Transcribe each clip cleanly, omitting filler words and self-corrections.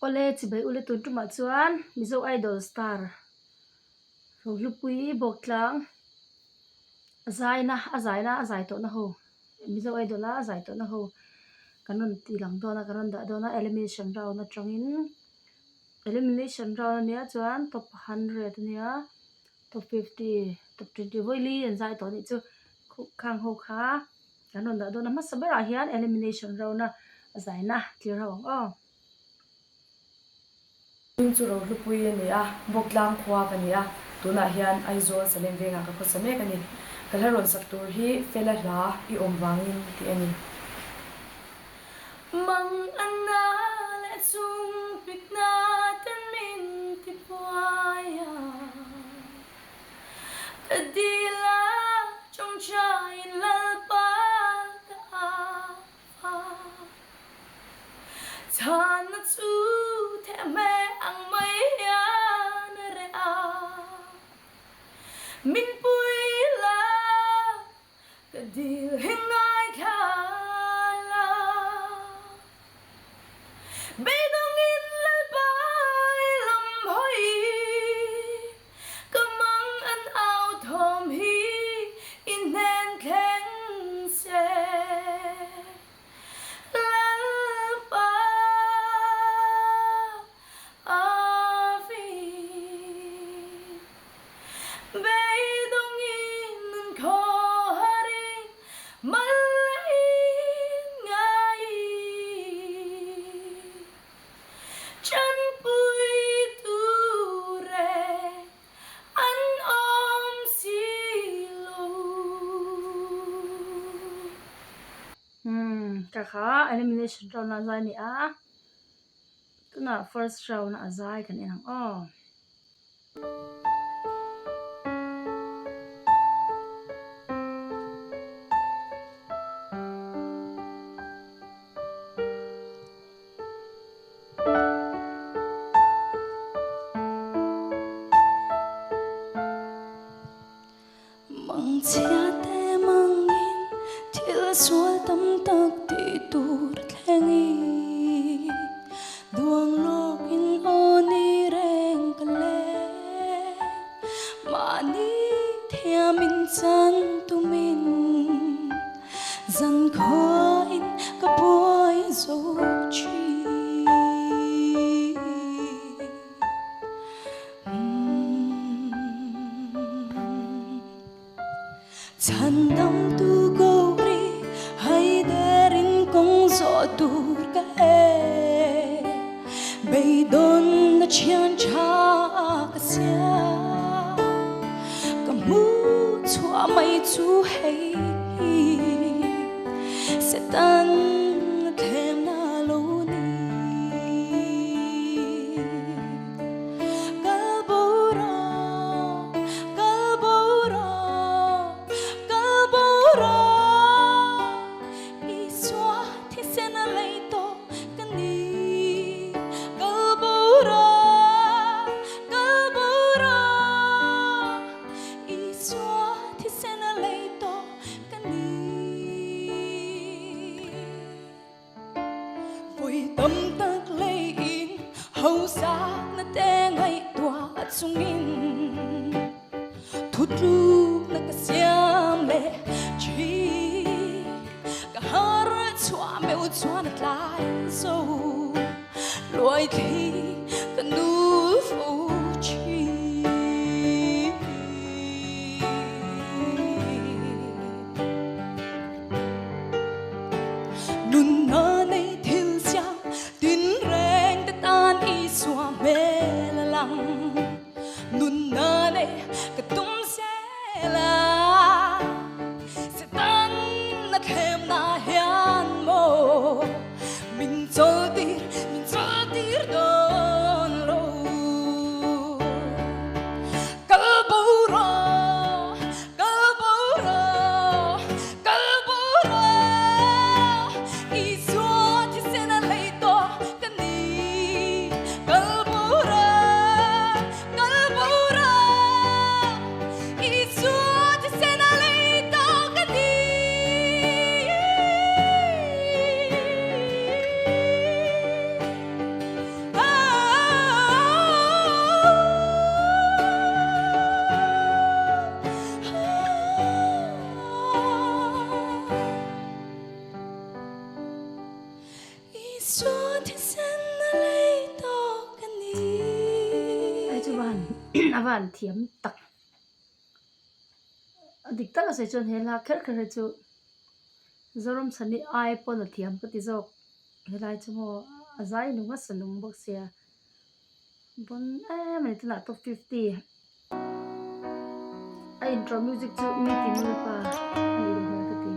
ole chi bai ule tun tuma chuan mizo idol star ro lupui boklang azai to na ho mizo idol a azai to na ho kanon ti lang dona kanon da dona elimination round na tangin elimination round ania chuan top 100 ania top 50 top 20 voili an zai to ni chu khang ho kha kanon da dona ma sabara hian elimination round na azai na clear hawang chu ro lupui ania boklang khwa kania tuna hian aizol salem venga ka khosame kani kalharon saktur hi fela la I omwangin ti ani mang anna le chung pikna tan min ti puaya tadila trong chai lalpa ta chan chu the me ang mai ya na re a min pui la kadil hingai khala bedong in lalpai lam hoi kamang an au thom hi in nen khen se lalpa avi bedong in ko hari malai ngai chan pui tu re an om silo kakha elimination round na zai ni a tuna first round na azai kan enang mang chia te mang in thil sual tam tak ti tur thengi duang lok in oni reng kale mani thiamin chan tumin zan kho in kapoi zo chi chan dam tu go ri hay derin kong zo tur ka bay don na chian cha ka sia kamu chua mai chu hay se tan them na lo ni galbora iswa thi sena leito kani galbora iswa thi sena leito kani vui tâm tak lein hau sa na te ngai tua chungin thutlu na ka siam le chi ka har chua meu chuan tlai so loi thi ka nu fu chi nun na nei thil sia tin reng ta tan I swa me la lang nun na nei ka tum se la se tan na them na hian mo min cho tir don lo awan thiam tak dik tak ase chon hela kher kher chu zorom sani ai pon a thiam ka ti jok helai chumo azai nunga sanung bok sia bon mani tuna top 50 a intro music chu mi tin mi pa ani lo ka ti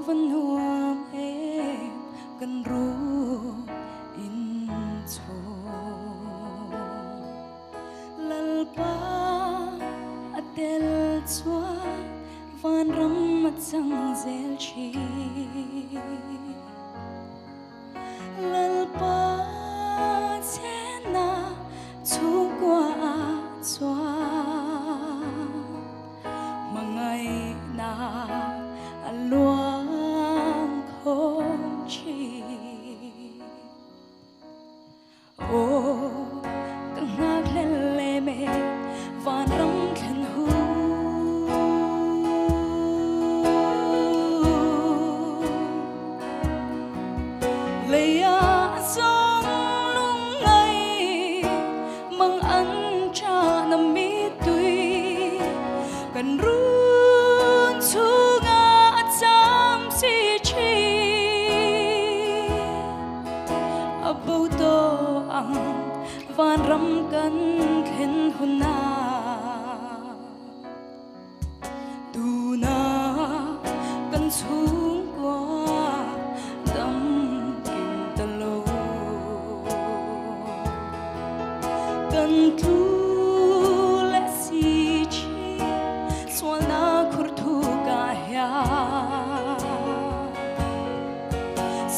vẫn nuông em gần ru in cho lalpa atel chua van ram mat sang zel chi lalpa chena chu qua chua mangai na luang không chi ô căng ngạc lên lệ mê van rong khen hu lệ à sông lung ngây mang ăn cha nằm mi tùy cần run chu bầu to ang van ram kan khen huna tu na kan chung qua dam kin ta lo kan tu le si chi swal na khur thu ka ya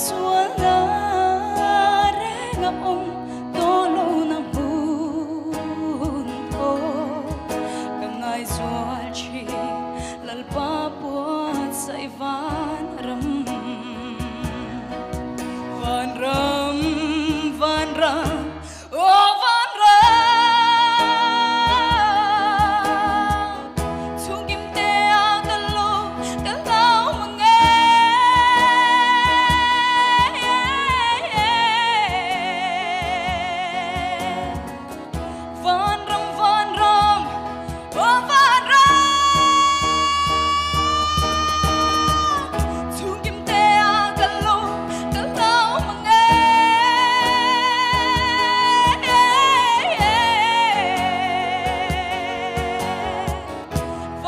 swal na ông tô lâu năm buồn ô càng ngày gió chi lal pa buat say van ram oh van ram chung kim te a ka lo mange van ram oh van ram chung kim te a ka lo mange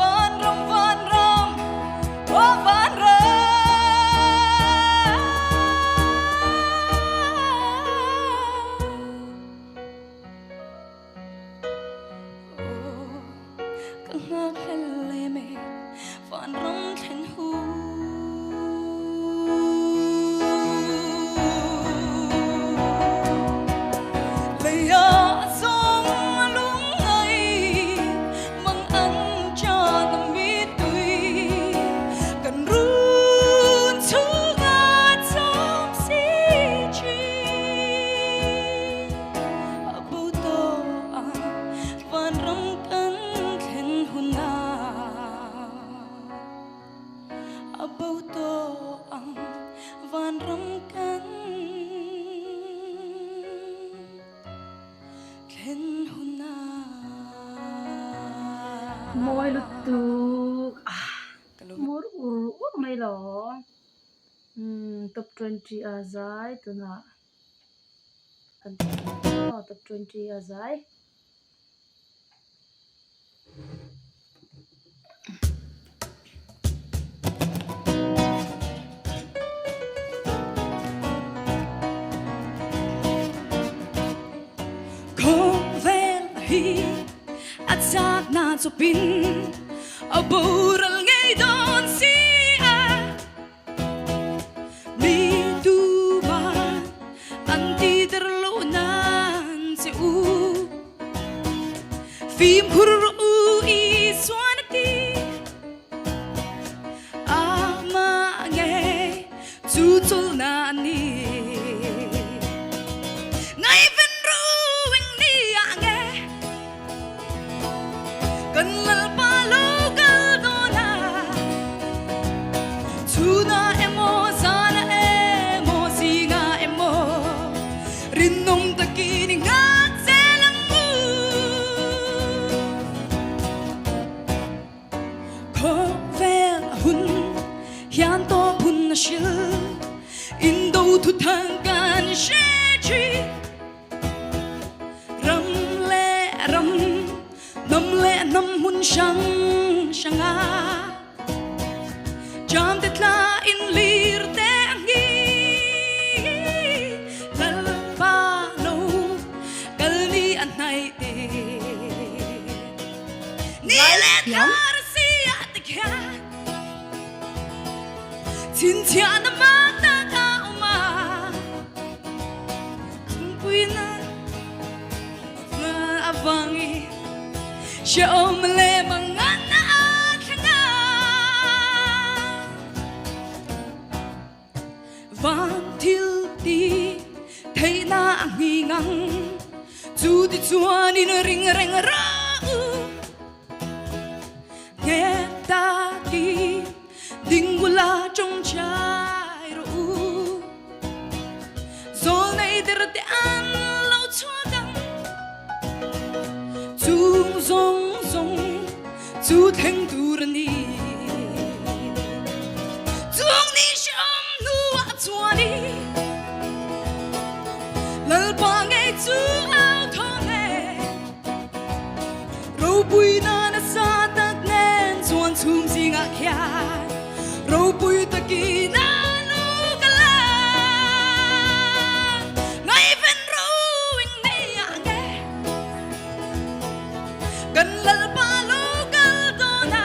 van ram oh van căng ngạc lên lệ mê van rong khen hu lệ à sông lung ngây mang ăn cha nằm mi tùy cần run chu ngà trong si chi bầu to van ram kan khen huna bầu to van ram kan khen huna moi lu tu mur ur mai lo top 20 azai tuna top 20 azai không vel hi at sak na chupin abural ngay don si a mi tu ba anti terlo nan se u phim khur u i thang can she chi ram le ram nam le nam mun shang shang a jam te tla in lir te angi lal pa no kal ni an nai te ni le tar si at kya tin tia na ma ta ka ma pui na avangi she om le mangana athna van til ti thei na ngi ngang chu ti chuan in ring reng ra nghe ta ti ding gula trong chai ru zol nei der te an lo chua dang chung zong zong chu theng tur ni chung ni sham nu a chua ni lal pa ngai chu ao tho ne ro bui na na sa tak nen chuan chum sing a kya ro bui ta ki na nu kala ngai ven ro wing nei a nge kan lal pa lo kal do na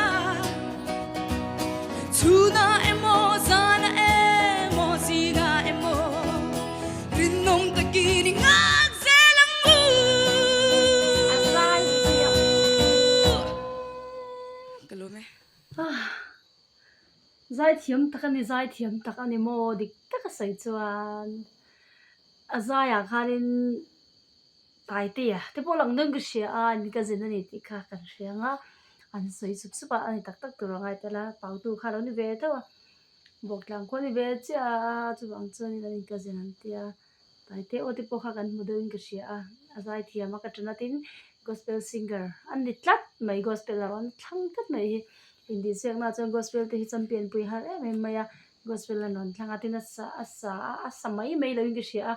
chuna emo zana emo singa emo rin nong ta ki ni ngak zelang u Azai thiam kalo me zai thiam tak ani mo dik taka sai chuan azai a khanin tai te ya te polang nang ka sia a ni ka zin ani ti kha kan sianga an soi sup supa ani tak tak tur ngai tela pau tu kha lo ni ve to bok lang ko ni ve cha chu bang chu ni ni ka zin an tia tai te o te po kha kan mu dein ka sia a azai thiam ka tana tin gospel singer an ni tlat mai gospel la on thang tat mai hi hindi siang na chang gospel te hi champion pui har em maya gospel la non thanga tin asa mai mai lo ing ka sia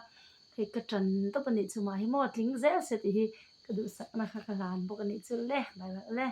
he ka tran to pani chu ma hi mo tling zel se ti hi ka du sa na kha kha lan bo ka ni chu le bai le